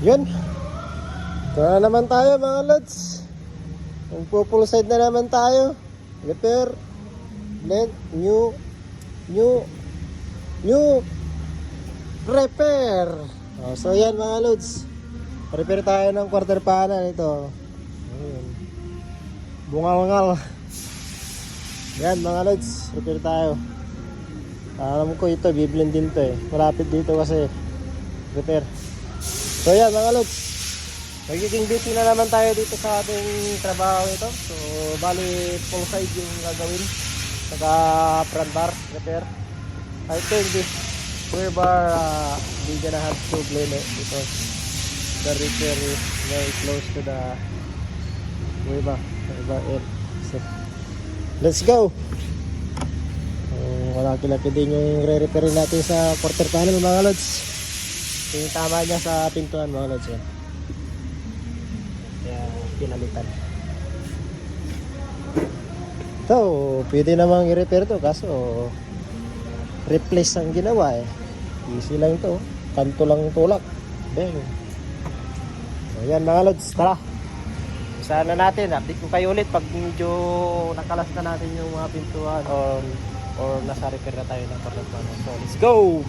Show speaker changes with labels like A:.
A: Yun. Ito na naman tayo mga lods. Full side na naman tayo. Repair. Blend. New repair. So yan mga lods. Repair tayo ng quarter panel ito. Ayun. Bungal-bungal. Yan mga lods. Repair tayo. Alam ko ito, biblend din to eh. Malapit dito kasi repair. So yan mga lods, magiging busy na naman tayo dito sa ating trabaho ito. So bali full side yung gagawin. Saka front bar repair. I think this rear bar we gonna have to blend it because the repair is very close to the rear bar end. So let's go. Malaki-laki din yung re-repair natin sa quarter panel mga lods. Yung tama niya sa pintuan mga lods yan. Kaya pinalitan. So pwede namang i-repair to kaso replace ang ginawa eh. Easy lang to. Kanto lang tulak. Bang. So yan mga lods, tara. Sana natin, update ko kayo ulit pag medyo nakalas na natin yung mga pintuan or nasa repair na tayo ng quarter panel. So let's go!